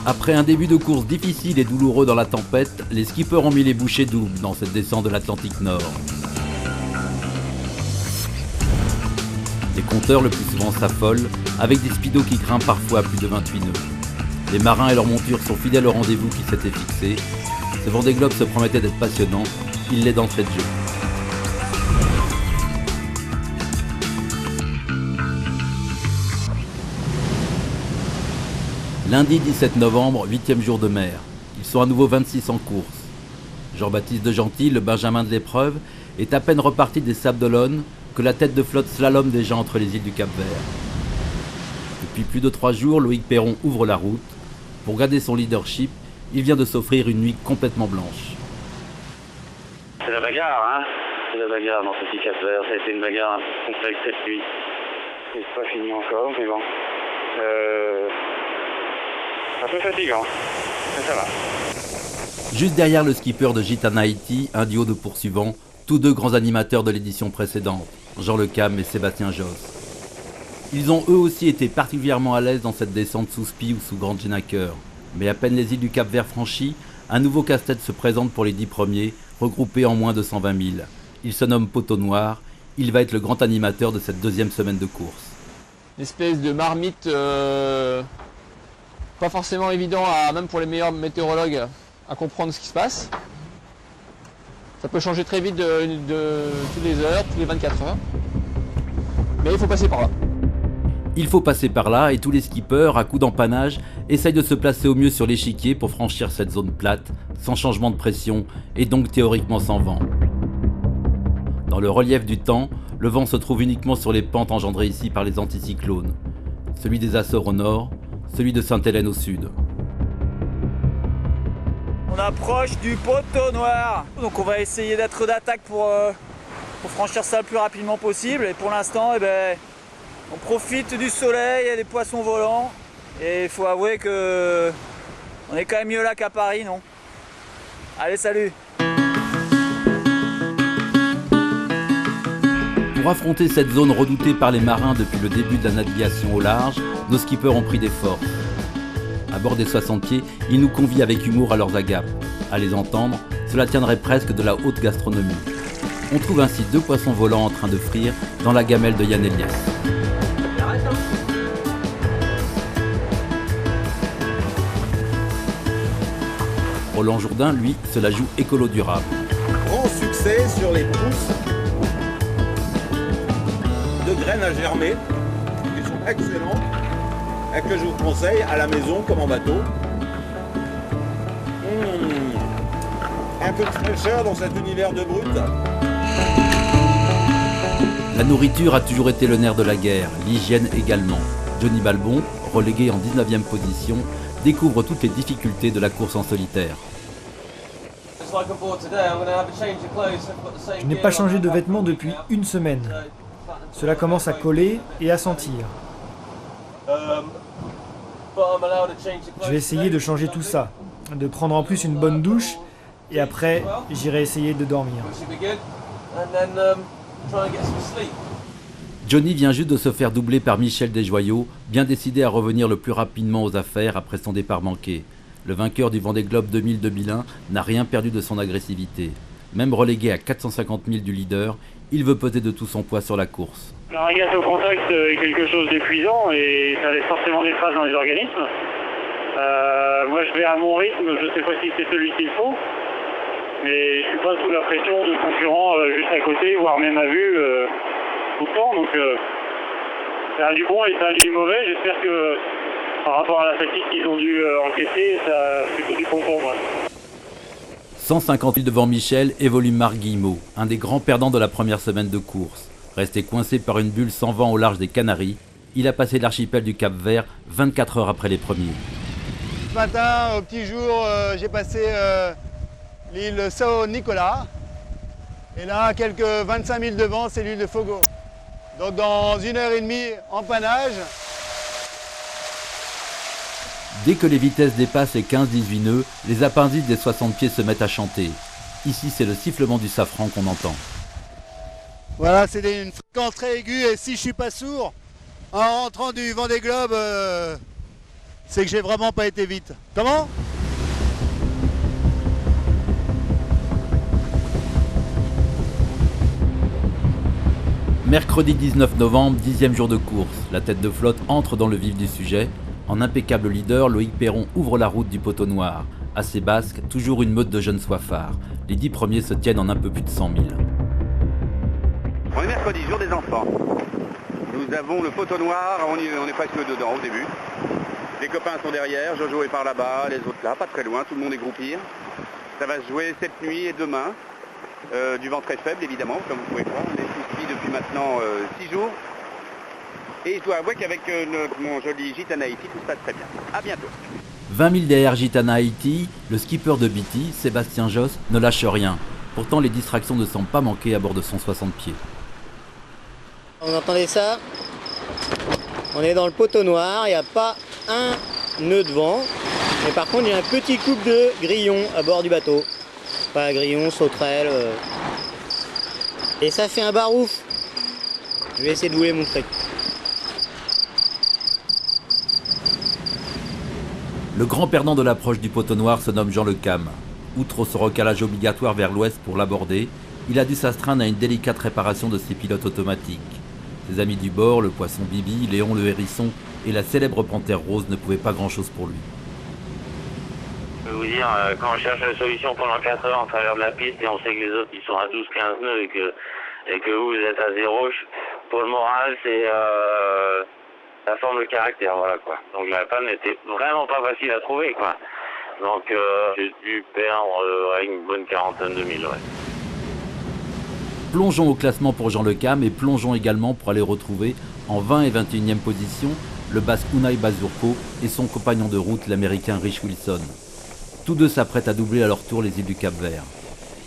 Après un début de course difficile et douloureux dans la tempête, les skippers ont mis les bouchées doubles dans cette descente de l'Atlantique Nord. Les compteurs le plus souvent s'affolent, avec des speedos qui grimpent parfois à plus de 28 nœuds. Les marins et leurs montures sont fidèles au rendez-vous qui s'était fixé. Ce Vendée Globe se promettait d'être passionnant, il l'est d'entrée de jeu. Lundi 17 novembre, 8e jour de mer. Ils sont à nouveau 26 en course. Jean-Baptiste de Gentil, le benjamin de l'épreuve, est à peine reparti des Sables d'Olonne que la tête de flotte slalom déjà entre les îles du Cap-Vert. Depuis plus de 3 jours, Loïc Perron ouvre la route. Pour garder son leadership, il vient de s'offrir une nuit complètement blanche. C'est la bagarre, hein. C'est la bagarre dans ce petit Cap-Vert. Ça a été une bagarre un peu complexe cette nuit. C'est pas fini encore, mais bon. Un peu fatigant, mais ça va. Juste derrière le skipper de Gitana Haiti, un duo de poursuivants, tous deux grands animateurs de l'édition précédente, Jean Le Cam et Sébastien Josse. Ils ont eux aussi été particulièrement à l'aise dans cette descente sous Spie ou sous Grande Genacker. Mais à peine les îles du Cap-Vert franchies, un nouveau casse-tête se présente pour les 10 premiers, regroupés en moins de 120 000. Il se nomme Poteau Noir, il va être le grand animateur de cette deuxième semaine de course. Une espèce de marmite pas forcément évident, même pour les meilleurs météorologues, à comprendre ce qui se passe. Ça peut changer très vite de toutes les heures, toutes les 24 heures. Mais il faut passer par là. Il faut passer par là et tous les skippers, à coups d'empannage, essayent de se placer au mieux sur l'échiquier pour franchir cette zone plate, sans changement de pression et donc théoriquement sans vent. Dans le relief du temps, le vent se trouve uniquement sur les pentes engendrées ici par les anticyclones. Celui des Açores au nord, celui de Sainte-Hélène au sud. On approche du Poteau Noir, donc on va essayer d'être d'attaque pour franchir ça le plus rapidement possible. Et pour l'instant, on profite du soleil et des poissons volants. Et il faut avouer que on est quand même mieux là qu'à Paris, non? Allez, salut! Pour affronter cette zone redoutée par les marins depuis le début de la navigation au large, nos skippers ont pris des forces. À bord des 60 pieds, ils nous convient avec humour à leurs agapes. À les entendre, cela tiendrait presque de la haute gastronomie. On trouve ainsi 2 poissons volants en train de frire dans la gamelle de Yann Elias. Roland Jourdain, lui, se la joue écolo durable. Grand succès sur les pousses de graines à germer, qui sont excellentes, et que je vous conseille à la maison comme en bateau. Un peu de fraîcheur dans cet univers de brut. La nourriture a toujours été le nerf de la guerre, l'hygiène également. Johnny Balbon, relégué en 19e position, découvre toutes les difficultés de la course en solitaire. Je n'ai pas changé de vêtements depuis une semaine. Cela commence à coller et à sentir. Je vais essayer de changer tout ça, de prendre en plus une bonne douche et après j'irai essayer de dormir. Johnny vient juste de se faire doubler par Michel Desjoyaux, bien décidé à revenir le plus rapidement aux affaires après son départ manqué. Le vainqueur du Vendée Globe 2000-2001 n'a rien perdu de son agressivité. Même relégué à 450 000 du leader, il veut peser de tout son poids sur la course. La régate au contact est quelque chose d'épuisant et ça laisse forcément des traces dans les organismes. Moi je vais à mon rythme, je ne sais pas si c'est celui qu'il faut, mais je suis pas sous la pression de concurrents juste à côté, voire même à vue tout le temps. Donc c'est un du bon et c'est un du mauvais. J'espère que par rapport à la fatigue qu'ils ont dû encaisser, ça fait plutôt du bon pour moi. 150 000 devant Michel évolue Marc Guillemot, un des grands perdants de la première semaine de course. Resté coincé par une bulle sans vent au large des Canaries, il a passé l'archipel du Cap-Vert 24 heures après les premiers. Ce matin, au petit jour, j'ai passé l'île Saint-Nicolas. Et là, à quelques 25 000 devant, c'est l'île de Fogo. Donc dans 1h30 en pannage. Dès que les vitesses dépassent les 15-18 nœuds, les appendices des 60 pieds se mettent à chanter. Ici, c'est le sifflement du safran qu'on entend. Voilà, c'est une fréquence très aiguë et si je suis pas sourd, en rentrant du Vendée Globe, c'est que j'ai vraiment pas été vite. Comment ? Mercredi 19 novembre, 10e jour de course. La tête de flotte entre dans le vif du sujet. En impeccable leader, Loïc Perron ouvre la route du Poteau Noir. À ses basques, toujours une meute de jeunes soifards. Les 10 premiers se tiennent en un peu plus de 100 000. On est mercredi, jour des enfants. Nous avons le Poteau Noir, on est presque dedans au début. Les copains sont derrière, Jojo est par là-bas, les autres là, pas très loin, tout le monde est groupir. Ça va se jouer cette nuit et demain. Du vent très faible évidemment, comme vous pouvez voir, on est sous depuis maintenant 6 jours. Et je dois avouer qu'avec mon joli Gitana Haiti, tout se passe très bien. A bientôt. 20 000 derrière Gitana Haiti, le skipper de BT, Sébastien Josse, ne lâche rien. Pourtant, les distractions ne semblent pas manquer à bord de son 60 pieds. On entendait ça. On est dans le Poteau Noir, il n'y a pas un nœud de vent. Mais par contre, il y a un petit couple de grillons à bord du bateau. Pas grillons, sauterelles. Et ça fait un barouf. Je vais essayer de vous les montrer. Le grand perdant de l'approche du Poteau Noir se nomme Jean Le Cam. Outre son recalage obligatoire vers l'ouest pour l'aborder, il a dû s'astreindre à une délicate réparation de ses pilotes automatiques. Ses amis du bord, le poisson Bibi, Léon le hérisson et la célèbre panthère rose ne pouvaient pas grand-chose pour lui. Je peux vous dire, quand on cherche une solution pendant 4 heures en travers de la piste et on sait que les autres ils sont à 12-15 nœuds et que vous êtes à 0, pour le moral c'est la forme de caractère, voilà quoi. Donc la panne n'était vraiment pas facile à trouver quoi. Donc j'ai dû perdre une bonne quarantaine de mille, ouais. Plongeons au classement pour Jean Le Cam et plongeons également pour aller retrouver en 20 et 21e position le basque Unai Bazurko et son compagnon de route l'américain Rich Wilson. Tous deux s'apprêtent à doubler à leur tour les îles du Cap-Vert.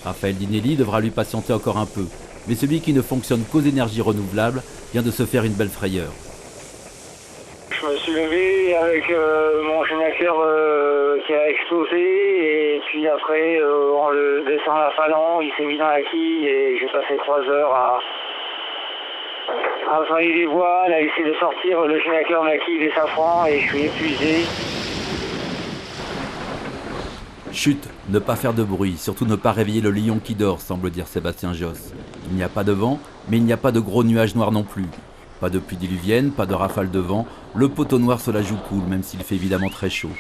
Raphaël Dinelli devra lui patienter encore un peu, mais celui qui ne fonctionne qu'aux énergies renouvelables vient de se faire une belle frayeur. Je me suis levé avec mon générateur qui a explosé et puis après en le descendant la Falan, il s'est mis dans la quille et j'ai passé 3 heures à travailler les voiles, à essayer de sortir le générateur de la quille des safrans et je suis épuisé. Chut, ne pas faire de bruit, surtout ne pas réveiller le lion qui dort, semble dire Sébastien Josse. Il n'y a pas de vent, mais il n'y a pas de gros nuages noirs non plus. Pas de pluie diluvienne, pas de rafale de vent, le Poteau Noir se la joue cool, même s'il fait évidemment très chaud.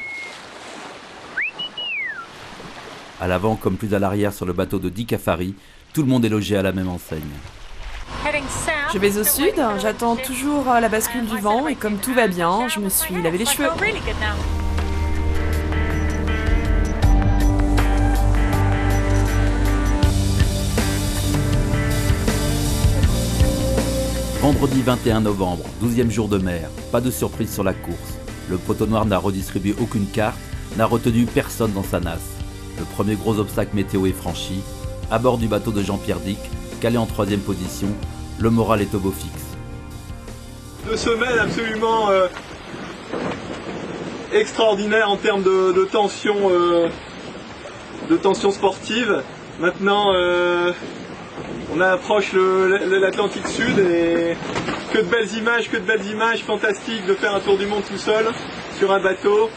À l'avant comme plus à l'arrière sur le bateau de Dick Afari, tout le monde est logé à la même enseigne. Je vais au sud, j'attends toujours la bascule du vent et comme tout va bien, je me suis lavé les cheveux. Vendredi 21 novembre, 12e jour de mer, pas de surprise sur la course. Le Poteau Noir n'a redistribué aucune carte, n'a retenu personne dans sa nasse. Le premier gros obstacle météo est franchi. À bord du bateau de Jean-Pierre Dick, calé en 3e position, le moral est au beau fixe. 2 semaines absolument extraordinaires en termes de tension sportive. Maintenant, on approche l'Atlantique Sud et que de belles images fantastiques de faire un tour du monde tout seul sur un bateau.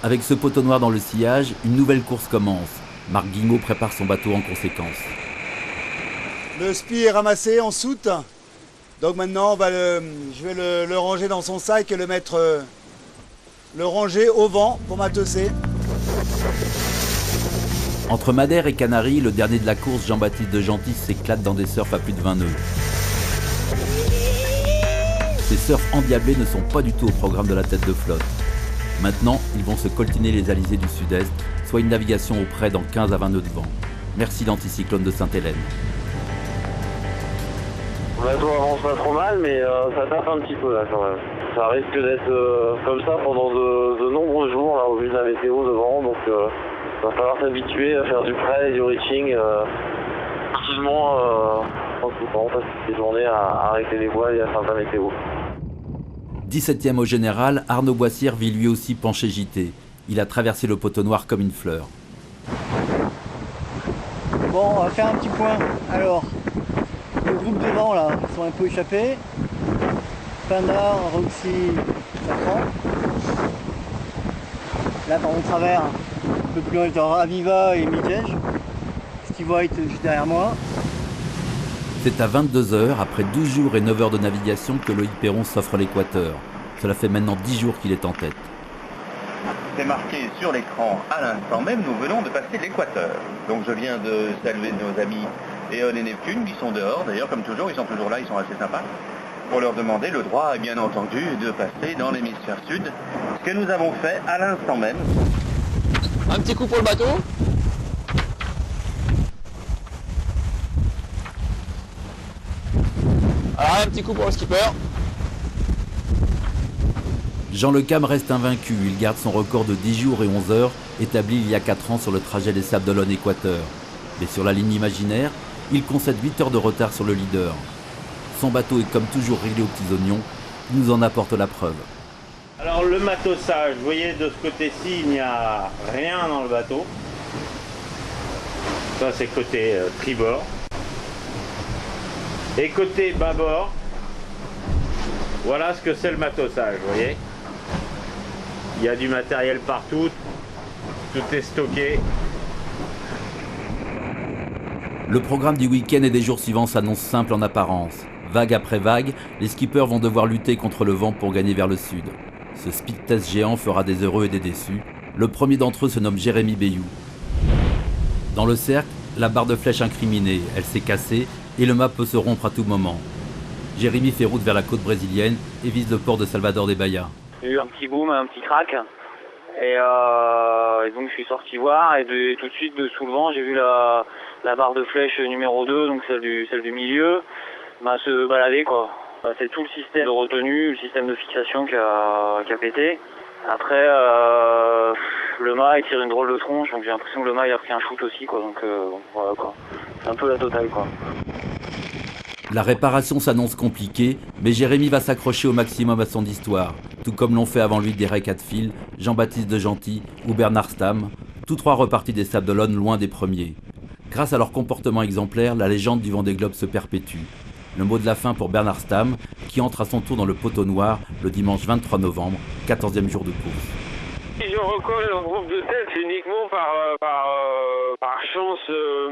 Avec ce Poteau Noir dans le sillage, une nouvelle course commence. Marc Guillemot prépare son bateau en conséquence. Le spi est ramassé en soute. Donc maintenant, je vais le ranger dans son sac et le ranger au vent pour matusser. Entre Madère et Canaries, le dernier de la course, Jean-Baptiste de Gentil, s'éclate dans des surfs à plus de 20 nœuds. Ces surfs endiablés ne sont pas du tout au programme de la tête de flotte. Maintenant, ils vont se coltiner les alizés du sud-est, soit une navigation auprès dans 15 à 20 nœuds de vent. Merci l'anticyclone de Sainte-Hélène. Le bateau avance pas trop mal, mais ça tape un petit peu là quand même. Ça risque d'être comme ça pendant de nombreux jours là, au vu de la météo devant, donc il va falloir s'habituer à faire du prêt et du reaching facilement en tout temps, passer des journées à arrêter les voiles et à faire de la météo. 17e au général, Arnaud Boissière vit lui aussi penché JT. Il a traversé le Poteau Noir comme une fleur. Bon, on va faire un petit point. Alors, le groupe devant là, ils sont un peu échappés. Panda, Roxy ça prend. Là par mon travers, un peu plus loin, j'étais en Aviva et Midgege. Steve White juste derrière moi. C'est à 22 h, après 12 jours et 9 heures de navigation, que Loïc Perron s'offre l'équateur. Cela fait maintenant 10 jours qu'il est en tête. C'est marqué sur l'écran à l'instant même, nous venons de passer l'équateur. Donc je viens de saluer nos amis Éon et Neptune qui sont dehors, d'ailleurs comme toujours, ils sont toujours là, ils sont assez sympas, pour leur demander le droit, bien entendu, de passer dans l'hémisphère sud, ce que nous avons fait à l'instant même. Un petit coup pour le bateau. Alors un petit coup pour le skipper. Jean Le Cam reste invaincu, il garde son record de 10 jours et 11 heures établi il y a 4 ans sur le trajet des Sables d'Olonne-Équateur. Mais sur la ligne imaginaire, il concède 8 heures de retard sur le leader. Son bateau est comme toujours réglé aux petits oignons, il nous en apporte la preuve. Alors le matossage, vous voyez de ce côté-ci, il n'y a rien dans le bateau. Ça c'est côté tribord. Et côté bâbord, voilà ce que c'est le matossage, vous voyez. Il y a du matériel partout, tout est stocké. Le programme du week-end et des jours suivants s'annonce simple en apparence. Vague après vague, les skippers vont devoir lutter contre le vent pour gagner vers le sud. Ce speed test géant fera des heureux et des déçus. Le premier d'entre eux se nomme Jérémy Bayou. Dans le cercle, la barre de flèche incriminée, elle s'est cassée et le mât peut se rompre à tout moment. Jérémy fait route vers la côte brésilienne et vise le port de Salvador de Bahia. J'ai eu un petit boom, un petit crack, et donc je suis sorti voir, et tout de suite sous le vent j'ai vu la barre de flèche numéro 2, donc celle du milieu, se balader quoi. C'est tout le système de retenue, le système de fixation qui a pété. Après le mât il tire une drôle de tronche, donc j'ai l'impression que le mât il a pris un shoot aussi quoi, donc voilà quoi. C'est un peu la totale quoi. La réparation s'annonce compliquée, mais Jérémy va s'accrocher au maximum à son histoire, tout comme l'ont fait avant lui Derek Hadfield, Jean-Baptiste de Gentil ou Bernard Stamm, tous trois repartis des Sables d'Olonne loin des premiers. Grâce à leur comportement exemplaire, la légende du Vendée Globe se perpétue. Le mot de la fin pour Bernard Stamm, qui entre à son tour dans le poteau noir le dimanche 23 novembre, 14e jour de course. Si je recolle au groupe de tête, c'est uniquement par chance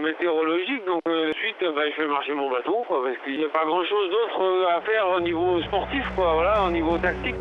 météorologique. Donc ensuite, je fais marcher mon bateau, quoi, parce qu'il n'y a pas grand-chose d'autre à faire au niveau sportif, quoi, voilà, au niveau tactique.